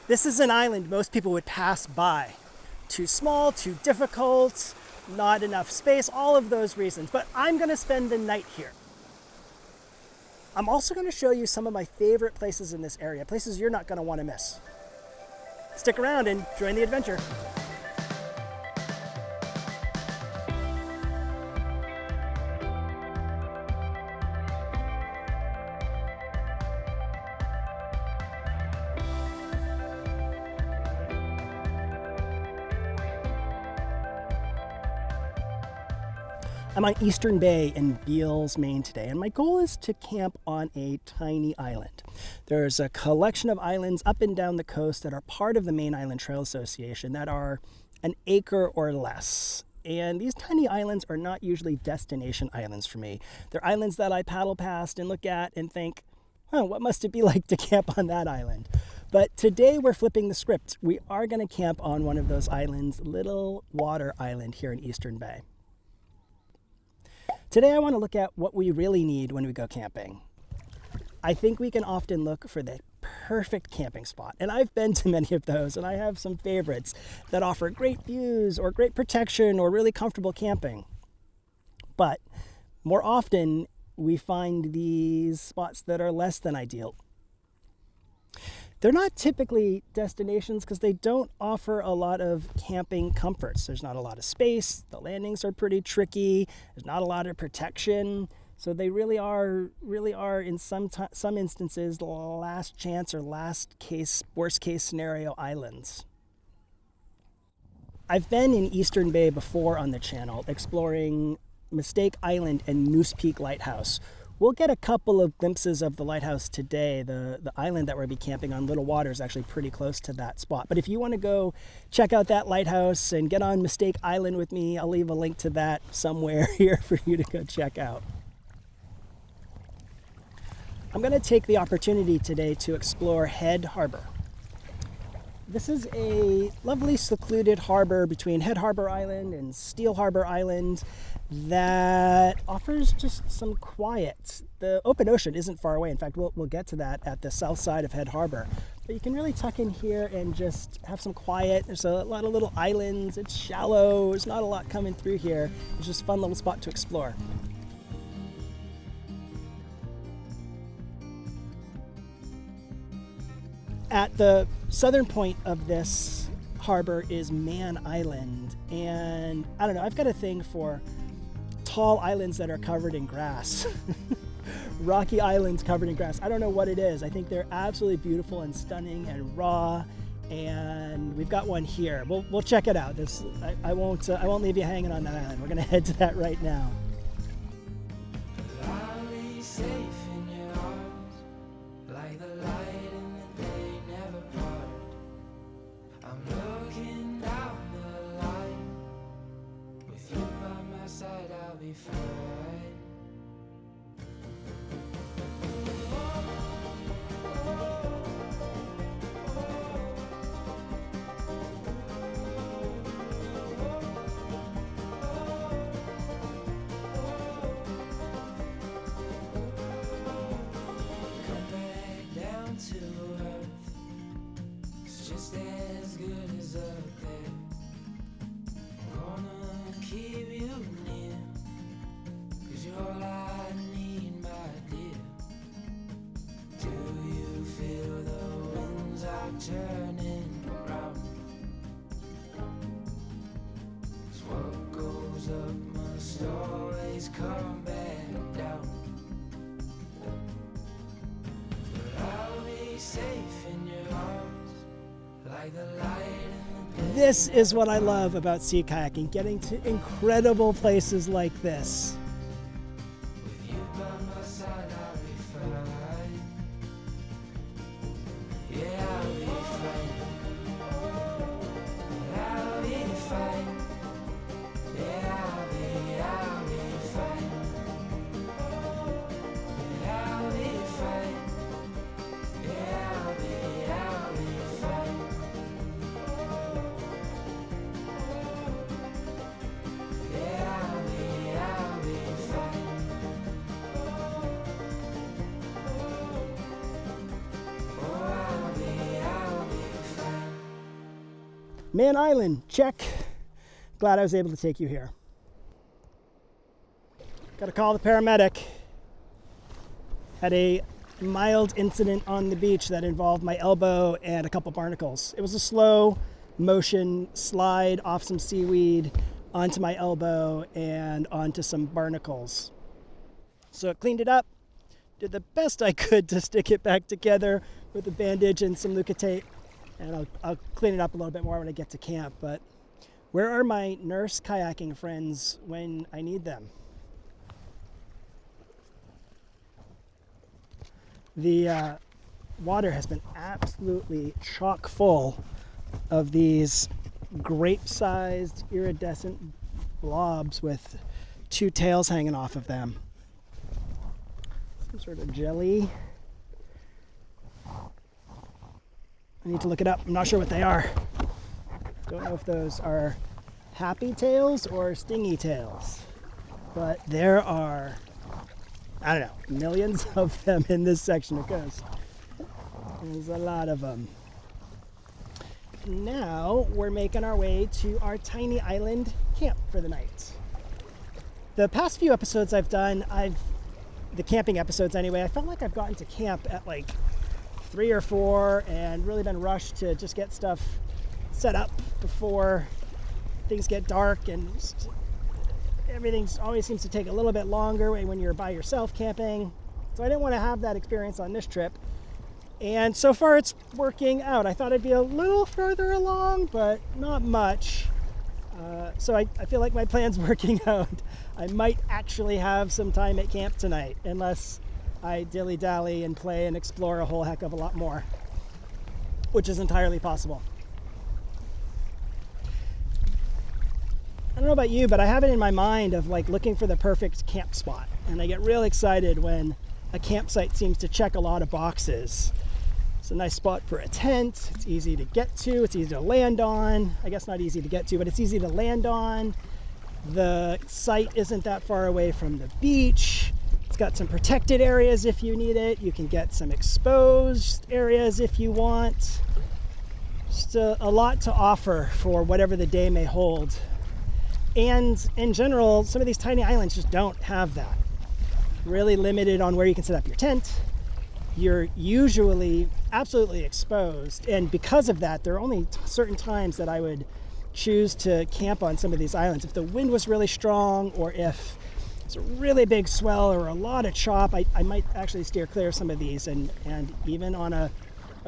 This is an island most people would pass by. Too small, too difficult, not enough space, all of those reasons. But I'm gonna spend the night here. I'm also gonna show you some of my favorite places in this area, places you're not gonna wanna miss. Stick around and join the adventure. I'm on Eastern Bay in Beals, Maine today, and my goal is to camp on a tiny island. There's a collection of islands up and down the coast that are part of the Maine Island Trail Association that are an acre or less. And these tiny islands are not usually destination islands for me. They're islands that I paddle past and look at and think, what must it be like to camp on that island? But today we're flipping the script. We are going to camp on one of those islands, Little Water Island here in Eastern Bay. Today I want to look at what we really need when we go camping. I think we can often look for the perfect camping spot, and I've been to many of those, and I have some favorites that offer great views or great protection or really comfortable camping. But more often we find these spots that are less than ideal. They're not typically destinations because they don't offer a lot of camping comforts. There's not a lot of space. The landings are pretty tricky. There's not a lot of protection. So they really are in some instances, last chance or worst case scenario islands. I've been in Eastern Bay before on the channel exploring Mistake Island and Moose Peak Lighthouse. We'll get a couple of glimpses of the lighthouse today. The island that we'll be camping on, Little Water, is actually pretty close to that spot. But if you want to go check out that lighthouse and get on Mistake Island with me, I'll leave a link to that somewhere here for you to go check out. I'm going to take the opportunity today to explore Head Harbor. This is a lovely secluded harbor between Head Harbor Island and Steel Harbor Island that offers just some quiet. The open ocean isn't far away. In fact, we'll get to that at the south side of Head Harbor. But you can really tuck in here and just have some quiet. There's a lot of little islands. It's shallow. There's not a lot coming through here. It's just a fun little spot to explore. At the southern point of this harbor is Man Island, and I don't know, I've got a thing for tall islands that are covered in grass. Rocky islands covered in grass. I don't know what it is. I think they're absolutely beautiful and stunning and raw, and we've got one here. We'll check it out. I won't leave you hanging on that island. We're gonna head to that right now. Turning round, 'cause what goes up must always come back down. But I'll be safe in your arms, like the light in the day. This is what I love about sea kayaking, getting to incredible places like this. With you by my side, I'll be fine. Yeah. Man Island, check. Glad I was able to take you here. Got to call the paramedic. Had a mild incident on the beach that involved my elbow and a couple barnacles. It was a slow motion slide off some seaweed onto my elbow and onto some barnacles. So I cleaned it up, did the best I could to stick it back together with a bandage and some Leukotape, and I'll clean it up a little bit more when I get to camp. But where are my nurse kayaking friends when I need them? The water has been absolutely chock full of these grape-sized iridescent blobs with two tails hanging off of them. Some sort of jelly. I need to look it up. I'm not sure what they are. Don't know if those are happy tails or stingy tails. But there are, I don't know, millions of them in this section of coast. There's a lot of them. Now we're making our way to our tiny island camp for the night. The past few episodes I've done, the camping episodes anyway, I felt like I've gotten to camp at like 3 or 4 and really been rushed to just get stuff set up before things get dark, and everything always seems to take a little bit longer when you're by yourself camping. So I didn't want to have that experience on this trip. And so far it's working out. I thought I'd be a little further along, but not much. So I feel like my plan's working out. I might actually have some time at camp tonight, unless I dilly-dally and play and explore a whole heck of a lot more, which is entirely possible. I don't know about you, but I have it in my mind of like looking for the perfect camp spot. And I get real excited when a campsite seems to check a lot of boxes. It's a nice spot for a tent. It's easy to get to. It's easy to land on. I guess not easy to get to, but it's easy to land on. The site isn't that far away from the beach. It's got some protected areas if you need it. You can get some exposed areas if you want. Just a lot to offer for whatever the day may hold. And in general, some of these tiny islands just don't have that. Really limited on where you can set up your tent. You're usually absolutely exposed, and because of that, there are only certain times that I would choose to camp on some of these islands. If the wind was really strong, or if it's a really big swell or a lot of chop, I might actually steer clear of some of these, and even on a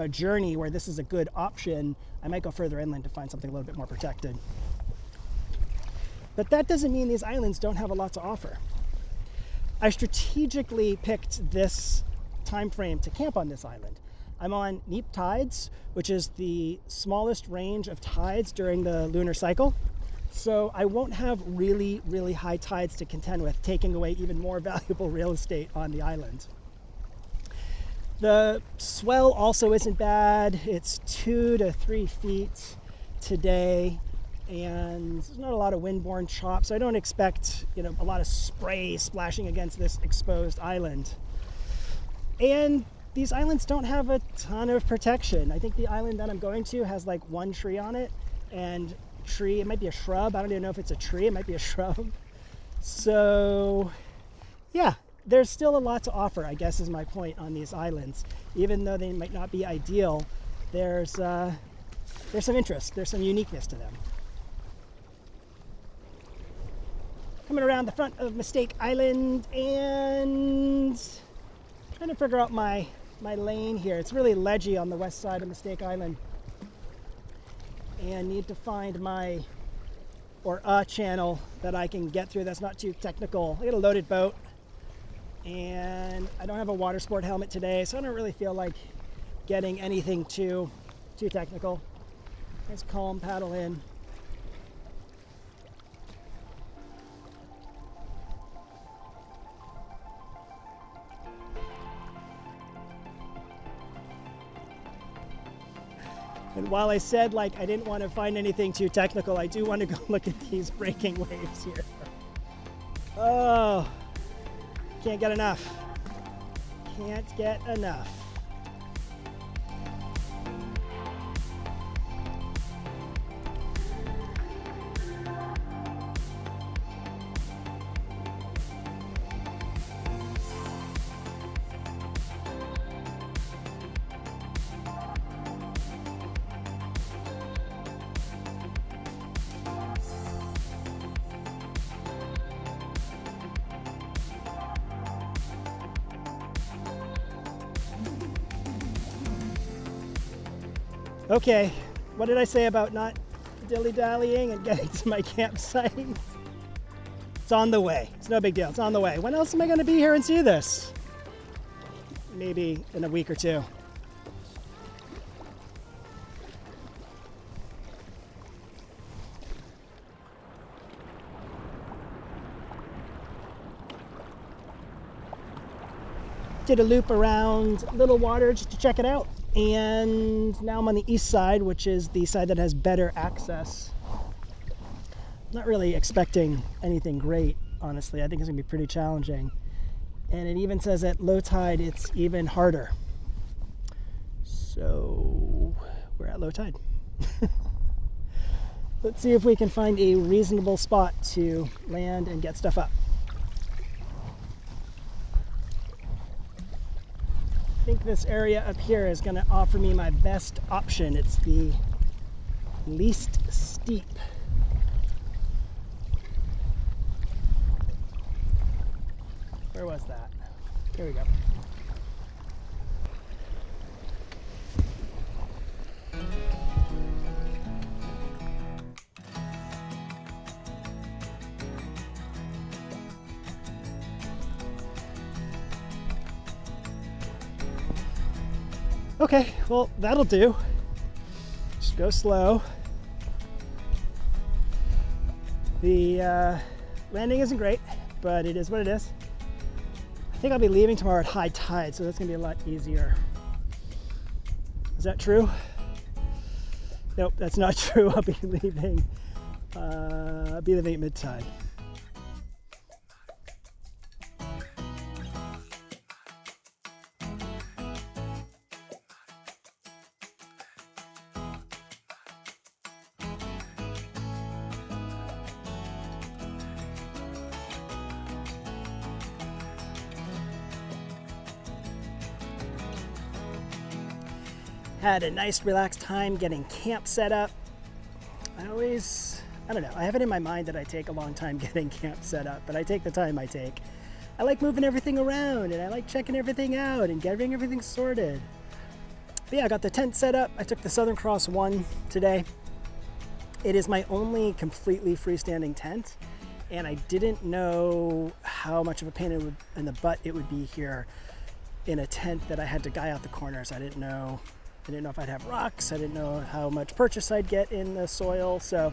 journey where this is a good option, I might go further inland to find something a little bit more protected. But that doesn't mean these islands don't have a lot to offer. I strategically picked this time frame to camp on this island. I'm on neap tides, which is the smallest range of tides during the lunar cycle. So I won't have really, really high tides to contend with, taking away even more valuable real estate on the island. The swell also isn't bad. It's 2 to 3 feet today, and there's not a lot of windborne chop, so I don't expect, a lot of spray splashing against this exposed island. And these islands don't have a ton of protection. I think the island that I'm going to has like one tree on it, and it might be a shrub. I don't even know if it's a tree. It might be a shrub. So yeah, there's still a lot to offer, I guess is my point on these islands. Even though they might not be ideal, there's some interest. There's some uniqueness to them. Coming around the front of Mistake Island and trying to figure out my lane here. It's really ledgy on the west side of Mistake Island, and need to find a channel that I can get through that's not too technical. I got a loaded boat, and I don't have a water sport helmet today, so I don't really feel like getting anything too technical. Nice calm paddle in. And while I said I didn't want to find anything too technical, I do want to go look at these breaking waves here. Oh, can't get enough. Can't get enough. Okay, what did I say about not dilly-dallying and getting to my campsite? It's on the way. It's no big deal. It's on the way. When else am I going to be here and see this? Maybe in a week or two. Did a loop around Little Water just to check it out. And now I'm on the east side, which is the side that has better access. Not really expecting anything great, honestly. I think it's gonna be pretty challenging. And it even says at low tide, it's even harder. So we're at low tide. Let's see if we can find a reasonable spot to land and get stuff up. I think this area up here is going to offer me my best option. It's the least steep. Where was that? Here we go. Okay, well, that'll do. Just go slow. The landing isn't great, but it is what it is. I think I'll be leaving tomorrow at high tide, so that's gonna be a lot easier. Is that true? Nope, that's not true. I'll be leaving at mid-tide. Had a nice relaxed time getting camp set up. I don't know, I have it in my mind that I take a long time getting camp set up, but I take the time I take. I like moving everything around and I like checking everything out and getting everything sorted. But yeah, I got the tent set up. I took the Southern Cross 1 today. It is my only completely freestanding tent, and I didn't know how much of a pain in the butt it would be here in a tent that I had to guy out the corners. I didn't know if I'd have rocks. I didn't know how much purchase I'd get in the soil. So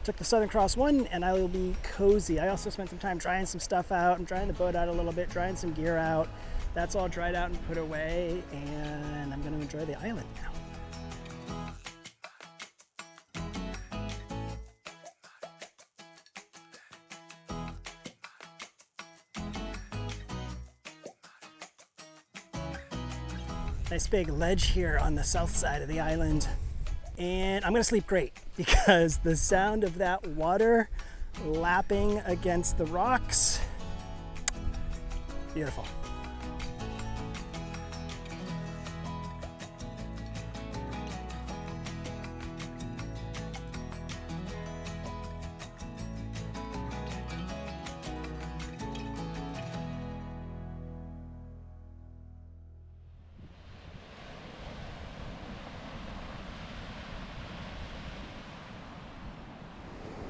took the Southern Cross 1 and I will be cozy. I also spent some time drying some stuff out and drying the boat out a little bit, drying some gear out. That's all dried out and put away, and I'm going to enjoy the island now. Nice big ledge here on the south side of the island, and I'm gonna sleep great because the sound of that water lapping against the rocks, beautiful.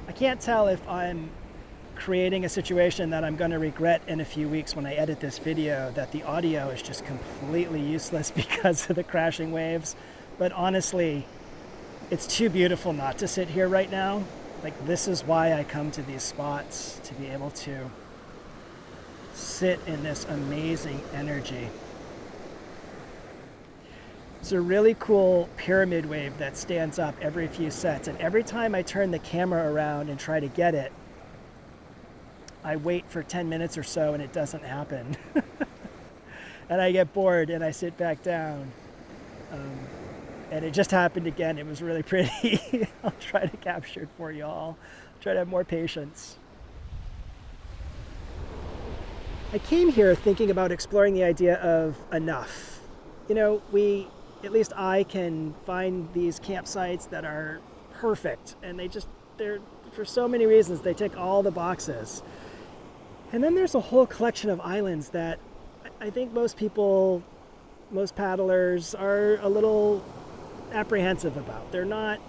I can't tell if I'm creating a situation that I'm going to regret in a few weeks when I edit this video, that the audio is just completely useless because of the crashing waves. But honestly, it's too beautiful not to sit here right now. Like, this is why I come to these spots, to be able to sit in this amazing energy. It's a really cool pyramid wave that stands up every few sets, and every time I turn the camera around and try to get it, I wait for 10 minutes or so and it doesn't happen. And I get bored and I sit back down. And it just happened again. It was really pretty. I'll try to capture it for y'all. Try to have more patience. I came here thinking about exploring the idea of enough. You know, at least I can find these campsites that are perfect, and they're for so many reasons, they tick all the boxes. And then there's a whole collection of islands that I think most paddlers are a little apprehensive about. They're not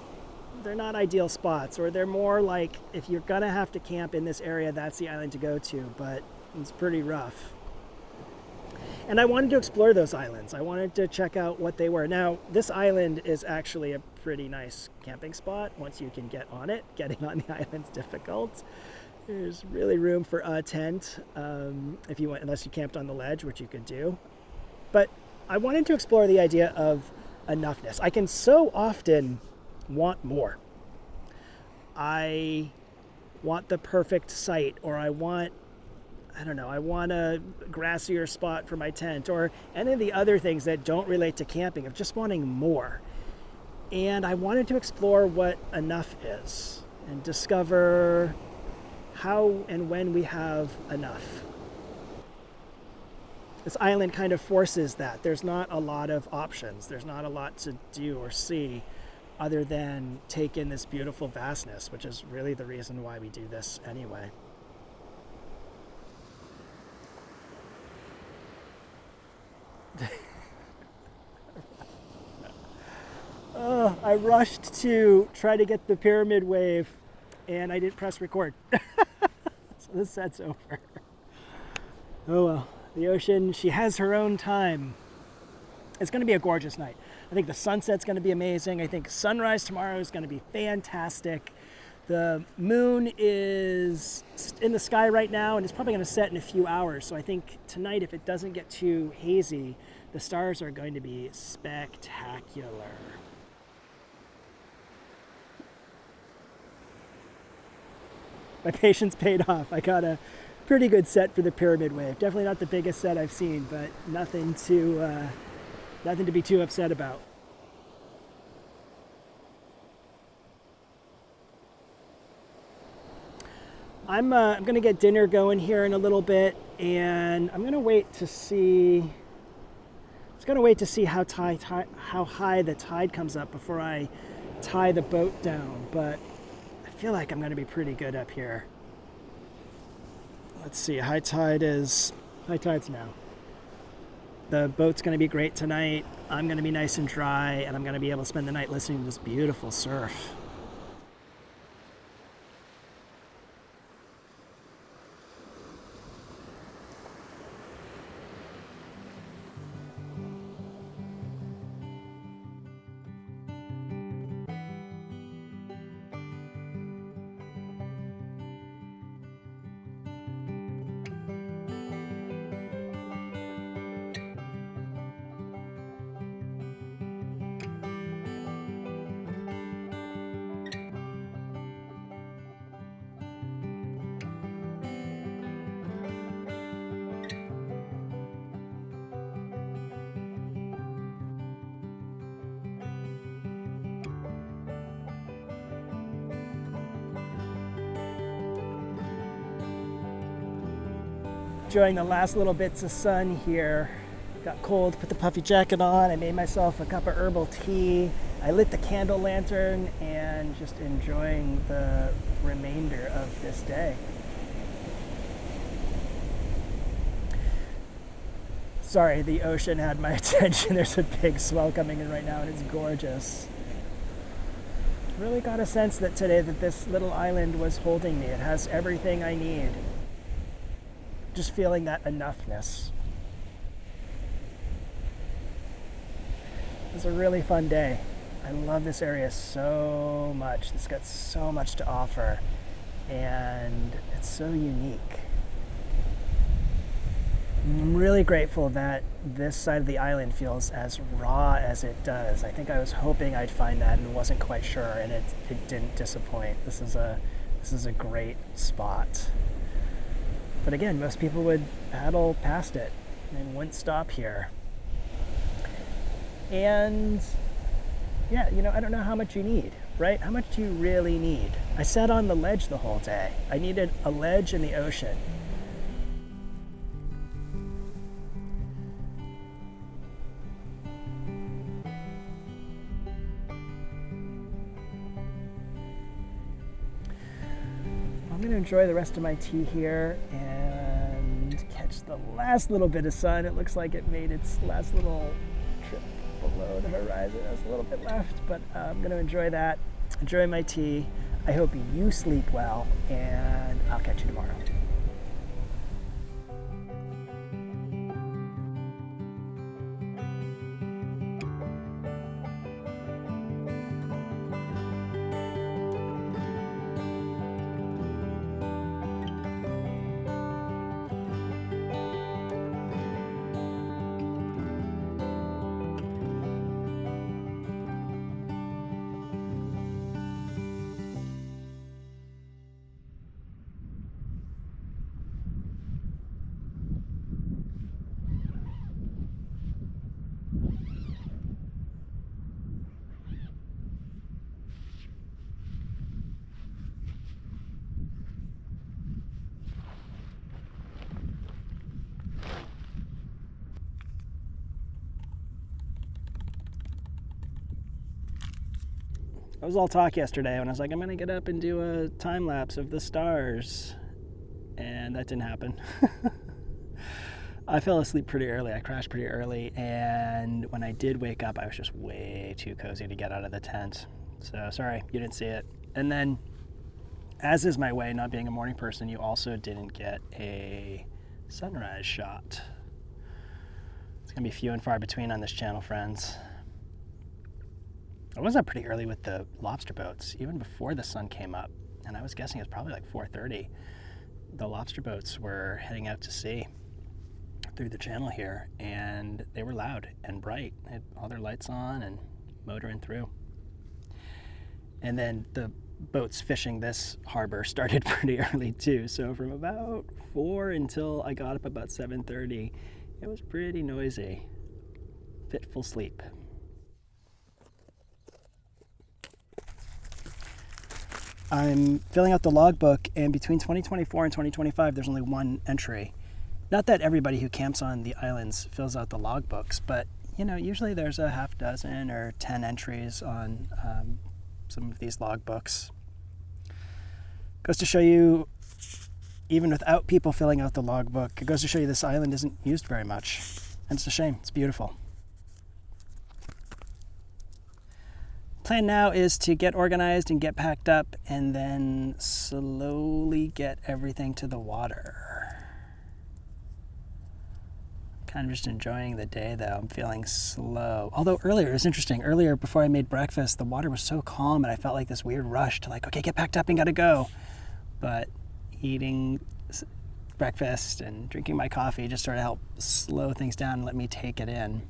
ideal spots, or they're more like, if you're gonna have to camp in this area, that's the island to go to, but it's pretty rough. And I wanted to explore those islands. I wanted to check out what they were. Now, this island is actually a pretty nice camping spot once you can get on it. Getting on the island's difficult. There's really room for a tent if you want, unless you camped on the ledge, which you could do. But I wanted to explore the idea of enoughness. I can so often want more. I want the perfect site, or I want a grassier spot for my tent, or any of the other things that don't relate to camping, of just wanting more. And I wanted to explore what enough is and discover how and when we have enough. This island kind of forces that. There's not a lot of options. There's not a lot to do or see other than take in this beautiful vastness, which is really the reason why we do this anyway. I rushed to try to get the pyramid wave, and I didn't press record. So this set's over. Oh well, the ocean, she has her own time. It's going to be a gorgeous night. I think the sunset's going to be amazing. I think sunrise tomorrow is going to be fantastic. The moon is in the sky right now, and it's probably going to set in a few hours. So I think tonight, if it doesn't get too hazy, the stars are going to be spectacular. My patience paid off. I got a pretty good set for the pyramid wave. Definitely not the biggest set I've seen, but nothing to be too upset about. I'm going to get dinner going here in a little bit, and I'm going to wait to see. I was going to wait to see how high the tide comes up before I tie the boat down, but I feel like I'm going to be pretty good up here. Let's see, high tide's now. The boat's going to be great tonight. I'm going to be nice and dry, and I'm going to be able to spend the night listening to this beautiful surf. Enjoying the last little bits of sun here. Got cold, put the puffy jacket on. I made myself a cup of herbal tea. I lit the candle lantern and just enjoying the remainder of this day. Sorry, the ocean had my attention. There's a big swell coming in right now, and it's gorgeous. Really got a sense that today that this little island was holding me. It has everything I need. Just feeling that enoughness. It was a really fun day. I love this area so much. It's got so much to offer, and it's so unique. I'm really grateful that this side of the island feels as raw as it does. I think I was hoping I'd find that and wasn't quite sure, and it didn't disappoint. This is a great spot. But again, most people would paddle past it and wouldn't stop here. And yeah, I don't know how much you need, right? How much do you really need? I sat on the ledge the whole day. I needed a ledge in the ocean. I'm going to enjoy the rest of my tea here and catch the last little bit of sun. It looks like it made its last little trip below the horizon. There's a little bit left, but I'm going to enjoy that. Enjoy my tea. I hope you sleep well, and I'll catch you tomorrow. I was all talk yesterday when I was like, I'm going to get up and do a time lapse of the stars. And that didn't happen. I fell asleep pretty early. I crashed pretty early. And when I did wake up, I was just way too cozy to get out of the tent. So sorry, you didn't see it. And then, as is my way, not being a morning person, you also didn't get a sunrise shot. It's going to be few and far between on this channel, friends. I was up pretty early with the lobster boats, even before the sun came up. And I was guessing it was probably like 4:30. The lobster boats were heading out to sea through the channel here, and they were loud and bright. They had all their lights on and motoring through. And then the boats fishing this harbor started pretty early too. So from about 4 until I got up about 7:30, it was pretty noisy. Fitful sleep. I'm filling out the logbook, and between 2024 and 2025, there's only one entry. Not that everybody who camps on the islands fills out the logbooks, but usually there's a half dozen or 10 entries on some of these logbooks. Goes to show you, even without people filling out the logbook, it goes to show you this island isn't used very much. And it's a shame. It's beautiful. Plan now is to get organized and get packed up and then slowly get everything to the water. Kind of just enjoying the day though. I'm feeling slow. Although earlier, it was interesting. Earlier, before I made breakfast, the water was so calm and I felt like this weird rush to okay, get packed up and gotta go. But eating breakfast and drinking my coffee just sort of helped slow things down and let me take it in.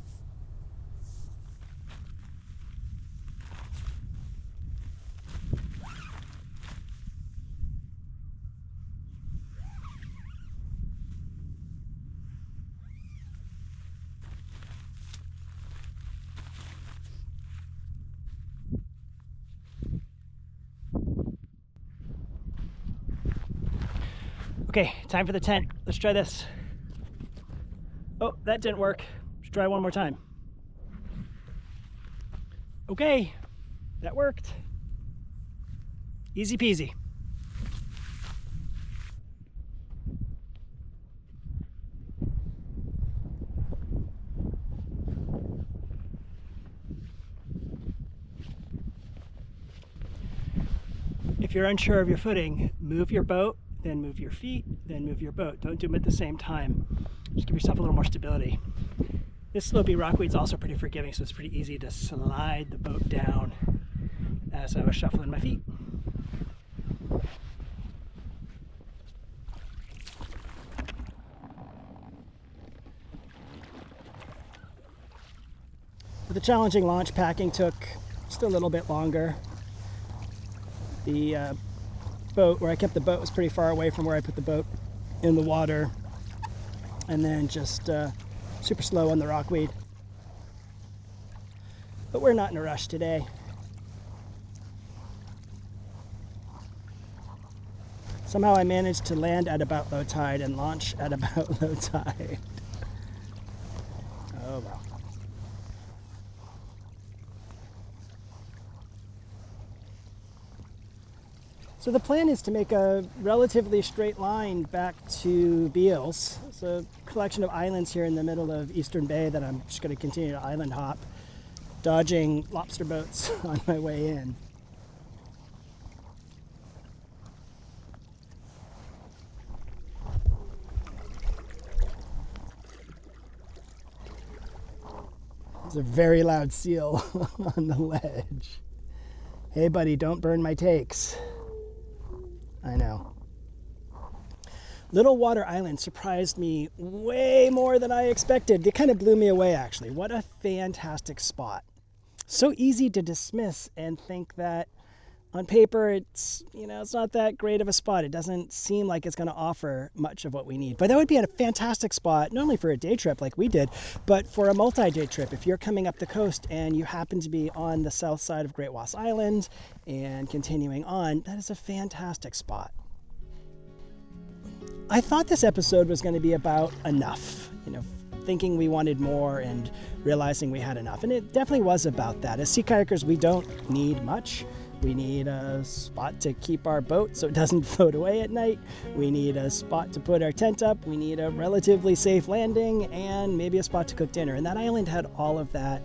Okay, time for the tent. Let's try this. Oh, that didn't work. Let's try one more time. Okay, that worked. Easy peasy. If you're unsure of your footing, move your boat, then move your feet, then move your boat. Don't do them at the same time. Just give yourself a little more stability. This slopey rockweed's also pretty forgiving, so it's pretty easy to slide the boat down as I was shuffling my feet. The challenging launch packing took just a little bit longer. The boat, where I kept the boat, was pretty far away from where I put the boat in the water, and then just super slow on the rockweed. But we're not in a rush today. Somehow I managed to land at about low tide and launch at about low tide. Oh well. So the plan is to make a relatively straight line back to Beals. It's a collection of islands here in the middle of Eastern Bay that I'm just going to continue to island hop. dodging lobster boats on my way in. There's a very loud seal on the ledge. Hey buddy, don't burn my takes. I know. Little Water Island surprised me way more than I expected. It kind of blew me away, actually. What a fantastic spot. So easy to dismiss and think that on paper it's not that great of a spot. It doesn't seem like it's going to offer much of what we need. But that would be a fantastic spot, not only for a day trip like we did, but for a multi-day trip. If you're coming up the coast and you happen to be on the south side of Great Wasp Island and continuing on, that is a fantastic spot. I thought this episode was going to be about enough, thinking we wanted more and realizing we had enough. And it definitely was about that. As sea kayakers, we don't need much. We need a spot to keep our boat so it doesn't float away at night. We need a spot to put our tent up. We need a relatively safe landing and maybe a spot to cook dinner. And that island had all of that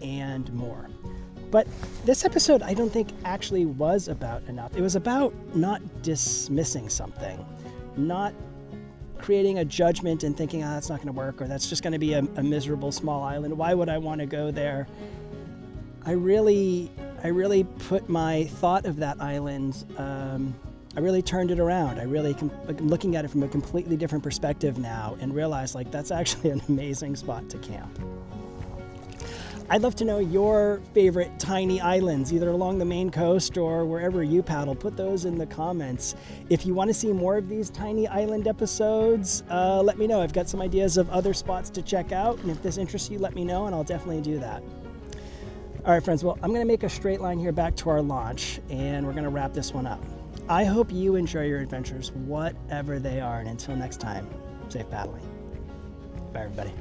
and more. But this episode, I don't think actually was about enough. It was about not dismissing something, not creating a judgment and thinking, that's not going to work, or that's just going to be a miserable small island. Why would I want to go there? I really put my thought of that island, I really turned it around. I'm looking at it from a completely different perspective now and realize that's actually an amazing spot to camp. I'd love to know your favorite tiny islands, either along the Maine coast or wherever you paddle. Put those in the comments. If you want to see more of these tiny island episodes, let me know. I've got some ideas of other spots to check out, and if this interests you, let me know, and I'll definitely do that. All right, friends, well, I'm going to make a straight line here back to our launch, and we're going to wrap this one up. I hope you enjoy your adventures, whatever they are, and until next time, safe paddling. Bye, everybody.